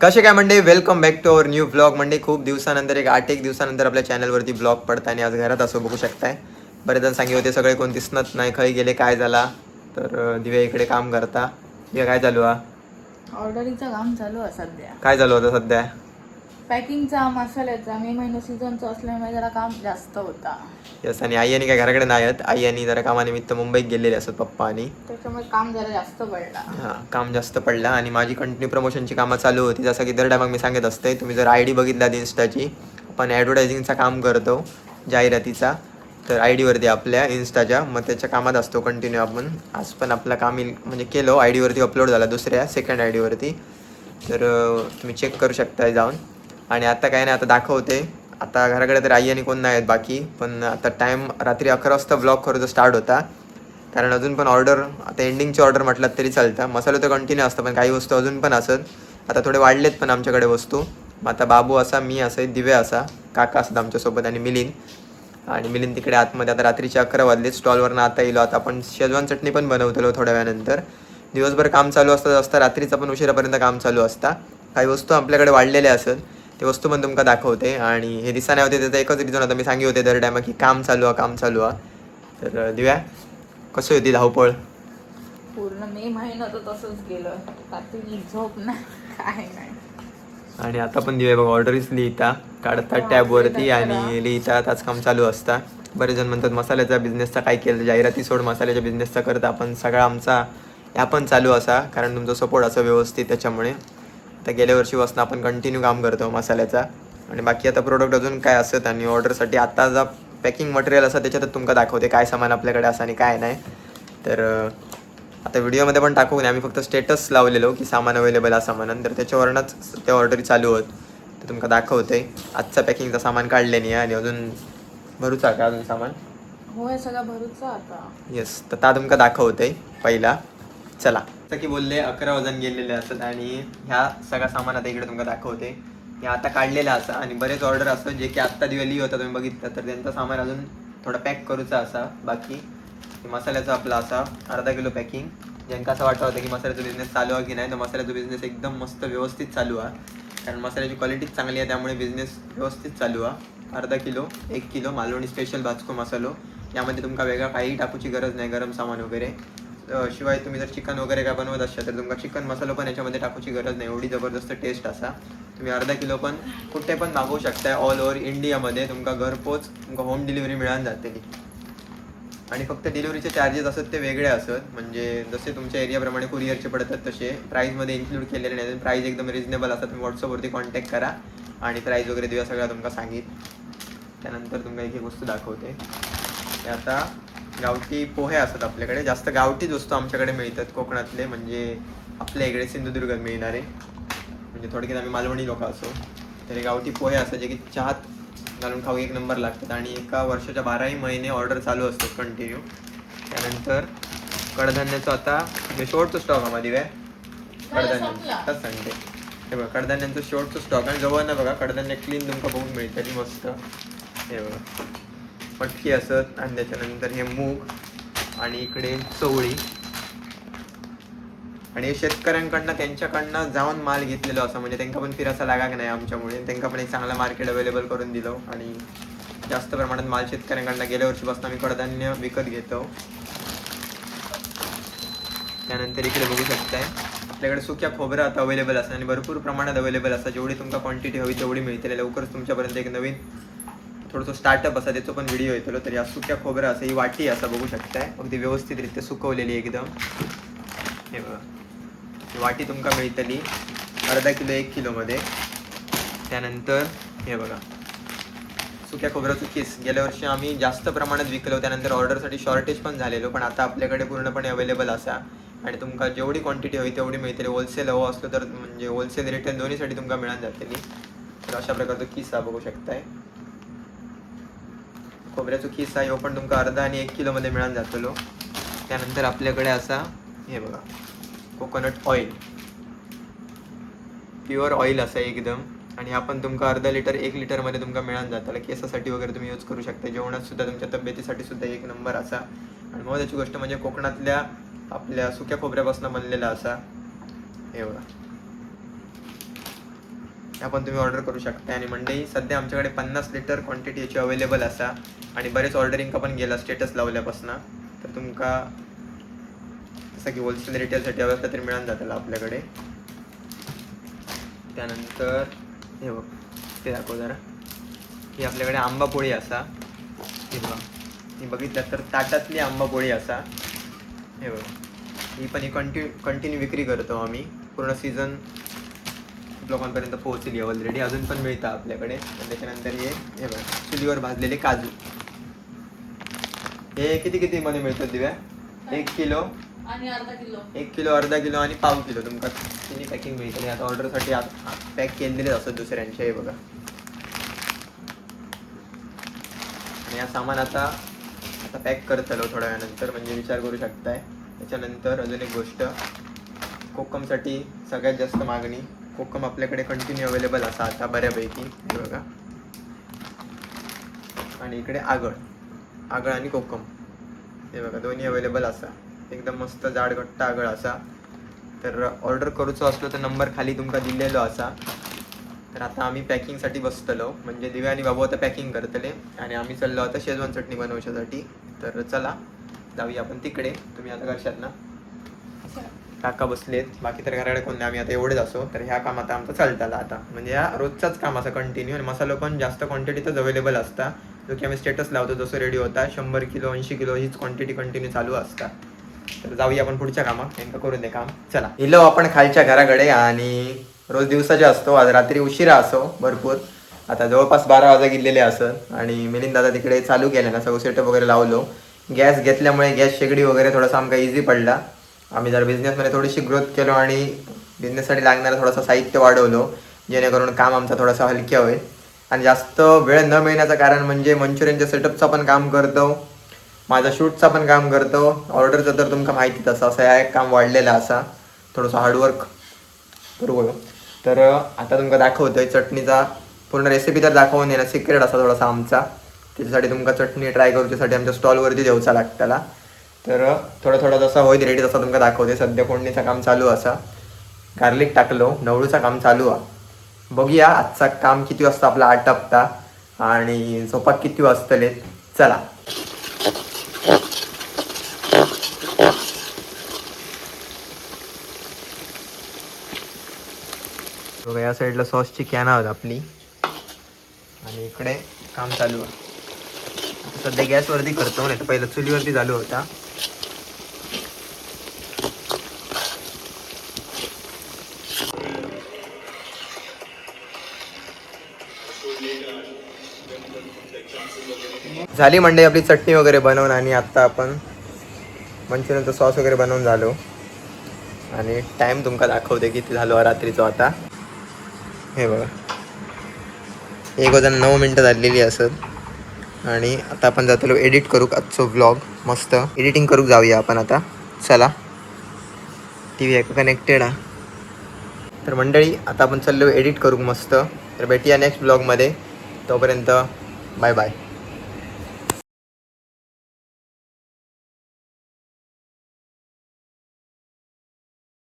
कसे काय मंडळी, welcome back to our new blog. मंडळी खूप दिवसानंतर एक दिवसानंतर आपल्या चॅनलवरती ब्लॉग पडताना आज घरात असं बघू शकताय. बरेच जण सांगितले होते सगळे कोण दिसत नाही, खय गेले काय झाला. तर दिव्या इकडे काम करता. दिव्या काय चालू आहे? ऑर्डरिंगचं काम चालू आहे सध्या. काय चालू होतं सध्या? पॅकिंगचा, मसाल्याचा. मे महिना सीझनचा असल्यामुळे जरा काम जास्त होता. यस. आणि आई आणि काय घराकडे नाही आहेत. आई आणि जरा कामानिमित्त मुंबईत गेलेले असत पप्पा आणि त्याच्यामुळे काम जरा जास्त पडला. हां, काम जास्त पडलं. आणि माझी कंटिन्यू प्रमोशनची कामं चालू होती. जसं की दर टायमाग मी सांगत असते, तुम्ही जर आय डी बघितला इन्स्टाची, आपण ॲडव्हर्टायझिंगचा काम करतो, जाहिरातीचा. तर आय डीवरती आपल्या इन्स्टाच्या मग त्याच्या कामात असतो कंटिन्यू आपण. आज पण आपलं काम म्हणजे केलो, आय डीवरती अपलोड झाला दुसऱ्या सेकंड आय डीवरती. तर तुम्ही चेक करू शकताय जाऊन. आणि आता काय नाही, आता दाखवते. आता घराकडे तर आई आणि कोण नाही आहेत बाकी. पण आता टाईम रात्री 11 वाजता ब्लॉग करूचा स्टार्ट होता. कारण अजून पण ऑर्डर, आता एंडिंगची ऑर्डर म्हटलं तरी चालतं. मसाला तर कंटिन्यू असतं, पण काही वस्तू अजून पण असत. आता थोडे वाढलेत पण आमच्याकडे वस्तू. मग आता बाबू असा, मी असं, दिव्या असा, काका असतात आमच्यासोबत आणि मिलिंद तिकडे आतमध्ये. आता रात्रीचे 11 वाजले. स्टॉलवरनं आता येलो. आता आपण शेजवान चटणी पण बनवतलो थोड्या वेळानंतर. दिवसभर काम चालू असतं रात्रीचं पण उशिरापर्यंत काम चालू असता. काही वस्तू आपल्याकडे वाढलेल्या असत, ते वस्तू पण तुमका दाखवते. आणि हे दिसाने होते त्याचं एकच रिझन होतं, मी सांगी होते दर टायमा की काम चालू आहे. तर दिव्या, कशी होती धावपळ? पूर्ण मे महिना तर तसंच गेलं. रात्री झोप नाही, काय नाही. आणि आता पण दिव्या बघा, ऑर्डरीच लिहिता काढता टॅबवरती आणि लिहिता, त्याच काम चालू असता. बरेच जण म्हणतात मसाल्याचा बिझनेसचा काय केलं, जाहिराती सोड, मसाल्याच्या बिझनेसचा करता. आपण सगळा आमचा ह्या पण चालू असा, कारण तुमचा सपोर्ट असा व्यवस्थित. त्याच्यामुळे आता गेल्या वर्षीपासून आपण कंटिन्यू काम करतो मसाल्याचा. आणि बाकी आता प्रोडक्ट अजून काय असत आणि ऑर्डरसाठी आता जा पॅकिंग मटेरियल असं त्याच्यातच तुमका दाखवते काय सामान आपल्याकडे असं आणि काय नाही. तर आता व्हिडिओमध्ये पण टाकू नाही, आम्ही फक्त स्टेटस लावलेलो की सामान अवेलेबल आहे सामान. तर त्याच्यावरूनच त्या ऑर्डरी चालू होत. तर तुमका दाखवते आजचा पॅकिंगचा सामान काढले नाही आणि अजून भरूचा का अजून सामान. होय, सगळं भरूचा आता. येस, तर ता तुमका दाखवते पहिला. चला, तर की बोलले 11 वाजून गेलेले असत आणि ह्या सगळा सामान आता इकडे तुमका दाखवते. हे आता काढलेला असा. आणि बरेच ऑर्डर असतात जे की आत्ता दिवाळी होता तुम्ही बघितलं, तर त्यांचा सामान अजून थोडा पॅक करूचा असा बाकी. मसाल्याचा आपला असा 1/2 किलो पॅकिंग. ज्यांका असं वाटतं होतं की मसाल्याचा बिझनेस चालू आहे की नाही, तर मसाल्याचा बिझनेस एकदम मस्त व्यवस्थित चालू आहे. कारण मसाल्याची क्वालिटीच चांगली आहे, त्यामुळे बिझनेस व्यवस्थित चालू आहे. 1/2 किलो, 1 किलो मालवणी स्पेशल भाजको मसालो. यामध्ये तुमका वेगळा काही टाकूची गरज नाही, गरम सामान वगैरे. शिवाय तुम्ही जर चिकन वगैरे काय बनवत असाल तर तुमका चिकन मसाला पण याच्यामध्ये टाकूची गरज नाही, एवढी जबरदस्त टेस्ट असा. तुम्ही 1/2 किलो पण कुठे पण मागवू शकताय ऑल ओव्हर इंडियामध्ये. तुमका घरपोच तुमका होम डिलिव्हरी मिळून जाते. आणि फक्त डिलिव्हरीचे चार्जेस असत ते वेगळे असत, म्हणजे जसे तुमच्या एरियाप्रमाणे कुरिअरचे पडतात तसे प्राईजमध्ये इन्क्लूड केलेले नाही. प्राईज एकदम रिजनेबल असतात. तुम्ही व्हॉट्सअपवरती कॉन्टॅक्ट करा आणि प्राईज वगैरे दिवा सगळ्या तुमका सांगित. त्यानंतर तुमका एक वस्तू दाखवते. ते आता गावठी पोहे असतात आपल्याकडे. जास्त गावठीच वस्तू आमच्याकडे मिळतात कोकणातले, म्हणजे आपल्या इकडे सिंधुदुर्गात मिळणारे. म्हणजे थोडक्यात आम्ही मालवणी लोक असो. तर हे गावठी पोहे असतात जे की चहात घालून खाऊ एक नंबर लागतात. आणि एका वर्षाच्या 12ही महिने ऑर्डर चालू असतात कंटिन्यू. त्यानंतर कडधान्याचं आता शेवटचं स्टॉक आम्हाला काय कडधान्यांचा संडे. हे बघा, कडधान्यांचं शेवटचं स्टॉक आहे. जवळ ना बघा, कडधान्य क्लीन तुमका बघून मिळतं मस्त. हे बघा, मटकी असत. आणि त्याच्यानंतर हे मूग आणि इकडे चवळी. आणि शेतकऱ्यांकडनं त्यांच्याकडनं जाऊन माल घेतलेलो असं, म्हणजे त्यांना पण फिरायचा लागा नाही आमच्यामुळे. त्यांना पण एक चांगला मार्केट अवेलेबल करून दिलं. आणि जास्त प्रमाणात माल शेतकऱ्यांकडनं गेल्या वर्षीपासून आम्ही कडधान्य विकत घेतो. त्यानंतर इकडे बघू शकताय आपल्याकडे सुक्या खोबरं आता अवेलेबल असतं आणि भरपूर प्रमाणात अवेलेबल असतं. जेवढी तुमका क्वांटिटी हवी तेवढी मिळते. लवकरच तुमच्यापर्यंत एक नवीन थोडंसं स्टार्टअप असा, त्याचं पण व्हिडिओ येतो. तर या सुक्या खोबरं असं ही वाटी असं बघू शकताय, अगदी व्यवस्थितरित्या सुकवलेली एकदम. हे बघा, वाटी तुमका मिळतली 1/2 किलो 1 किलोमध्ये. त्यानंतर हे बघा, सुक्या खोबऱ्याचं किस गेल्या वर्षी आम्ही जास्त प्रमाणात विकलो. त्यानंतर ऑर्डरसाठी शॉर्टेज पण झालेलो, पण आता आपल्याकडे पूर्णपणे अवेलेबल असा. आणि तुमका जेवढी क्वांटिटी हवी तेवढी मिळते. होलसेल हवं असलं तर म्हणजे होलसेल रिटेल दोन्हीसाठी तुमका मिळून जाते. तर अशा प्रकारचं किस्सा बघू शकताय. खोबऱ्याचं किस्सा ह्यो पण तुमका 1/2 आणि 1 किलोमध्ये मिळून जातलो. त्यानंतर आपल्याकडे असा हे बघा, कोकोनट ऑइल, प्युअर ऑइल असं एकदम. आणि आपण तुमका 1/2 लिटर 1 लिटरमध्ये तुमका मिळून जाताला. केसासाठी वगैरे तुम्ही यूज करू शकता. जेवणात सुद्धा तुमच्या तब्येतीसाठी सुद्धा एक नंबर असा. आणि महत्त्वाची गोष्ट म्हणजे कोकणातल्या आपल्या सुक्या खोबऱ्यापासून बनलेला असा. हे बघा, आपण तुम्ही ऑर्डर करू शकता. आणि मंडई सध्या आमच्याकडे 50 लिटर क्वांटिटी याची अवेलेबल असा आणि बरेच ऑर्डरिंग पण गेला स्टेटस लावल्यापासून. तर तुमका जसं की होलसेल रिटेलसाठी हवं असलं तरी मिळून जातं आपल्याकडे. त्यानंतर हे बघ ते दाखव जरा. ही आपल्याकडे आंबा पोळी असा. हे बघा ही बघितलं तर ताटातली आंबा पोळी असा. हे बघा ही पण ही कंटिन्यू विक्री करतो आम्ही. पूर्ण सीझन लोकांपर्यंत पोहोचली ऑलरेडी. अजून पण मिळतं आपल्याकडे. त्याच्यानंतर हे बघा चुलीवर भाजलेले काजू. हे किती मध्ये मिळतात दिव्या? 1 किलो आणि अर्धा किलो. 1 किलो, अर्धा किलो आणि पाव किलो तुमका तिन्ही पॅकिंग मिळते. आता ऑर्डरसाठी पॅक केलेले असतात दुसऱ्यांचे. हे बघा आणि हा सामान आता पॅक करत आलो थोड्या वेळानंतर, म्हणजे विचार करू शकताय. त्याच्यानंतर अजून एक गोष्ट, कोकमसाठी सगळ्यात जास्त मागणी. कोकम आपल्याकडे कंटिन्यू अवेलेबल असा आता बऱ्यापैकी. हे बघा आणि इकडे आगळ आणि कोकम हे बघा दोन्ही अवेलेबल असा. एकदम मस्त जाड घट्ट आगळ असा. तर ऑर्डर करूचो असलो तर नंबर खाली तुमका दिलेलो असा. तर आता आम्ही पॅकिंगसाठी बसतलो, म्हणजे दिव्या आणि बाबू आता पॅकिंग करतले आणि आम्ही चाललो आता शेजवान चटणी बनवण्यासाठी. तर चला जाऊया आपण तिकडे. तुम्ही आता करशात ना? काका बसलेत, बाकी तर घराकडे कोण नाही. आम्ही आता एवढेच असो. तर ह्या काम आता आमचं चालतं आता, म्हणजे ह्या रोजचाच काम असं कंटिन्यू. आणि मसाला पण जास्त क्वांटिटीतच अवेलेबल असता, जो की आम्ही स्टेटस लावतो जसं रेडी होता. 100 किलो 80 किलो हीच क्वांटिटी कंटिन्यू चालू असता. तर जाऊया आपण पुढच्या कामात, नेमकं करून दे काम. चला इलो आपण खालच्या घराकडे. आणि रोज दिवसाचे असतो, आज रात्री उशिरा असो भरपूर. आता जवळपास 12 वाजा गेलेले असत. आणि मिलिंद दादा तिकडे चालू केलं ना, सगळं सेटअप वगैरे लावलो. गॅस घेतल्यामुळे गॅस शेगडी वगैरे थोडासा आमका इझी पडला. आम्ही जर बिझनेसमध्ये थोडीशी ग्रोथ केलो आणि बिझनेससाठी लागणारं थोडंसं साहित्य वाढवलो, जेणेकरून काम आमचा थोडासा हलक्या होईल. आणि जास्त वेळ न मिळण्याचं कारण म्हणजे मंचुरियनच्या सेटअपचा पण काम करतो, माझा शूटचा पण काम करतो, ऑर्डरचं तर तुमका माहितीच असं ह्या एक काम वाढलेलं असा. थोडंसं हार्डवर्क करू. तर आता तुमका दाखवतोय चटणीचा पूर्ण रेसिपी. तर दाखवून येणार सिक्रेट असा थोडासा आमचा. त्याच्यासाठी तुमका चटणी ट्राय करूच्यासाठी आमच्या स्टॉलवरती देऊचा लागताला. तर थोडं जसं होईल रेडी तसं तुमका दाखवते. सध्या फोडणीचं काम चालू असा, गार्लिक टाकलो, नवळूचं काम चालू आहे. बघूया आजचा काम किती वाजता आपला आटपता आणि झोपा किती वाजतले. चला बघा या साईडला सॉसची कॅन आहोत आपली आणि इकडे काम चालू आहे. सध्या गॅसवरती करतो, नाही तर पहिलं चुलीवरती चालू होता. झाली मंडई आपली चटणी वगैरे बनवून. आणि आत्ता आपण मंचुरियनचा सॉस वगैरे बनवून झालो. आणि टाईम तुमका दाखवते किती झालो रात्रीचं आता. हे बघा 1:09 मिनटं झालेली असत. आणि आता आपण जातलो एडिट करू आजचो व्लॉग. मस्त एडिटिंग करूक जाऊया आपण आता. चला टी व्ही आहे का कनेक्टेड आहे. तर मंडळी आता आपण चाललो एडिट करूक मस्त. तर भेटूया नेक्स्ट ब्लॉगमध्ये. तोपर्यंत बाय बाय.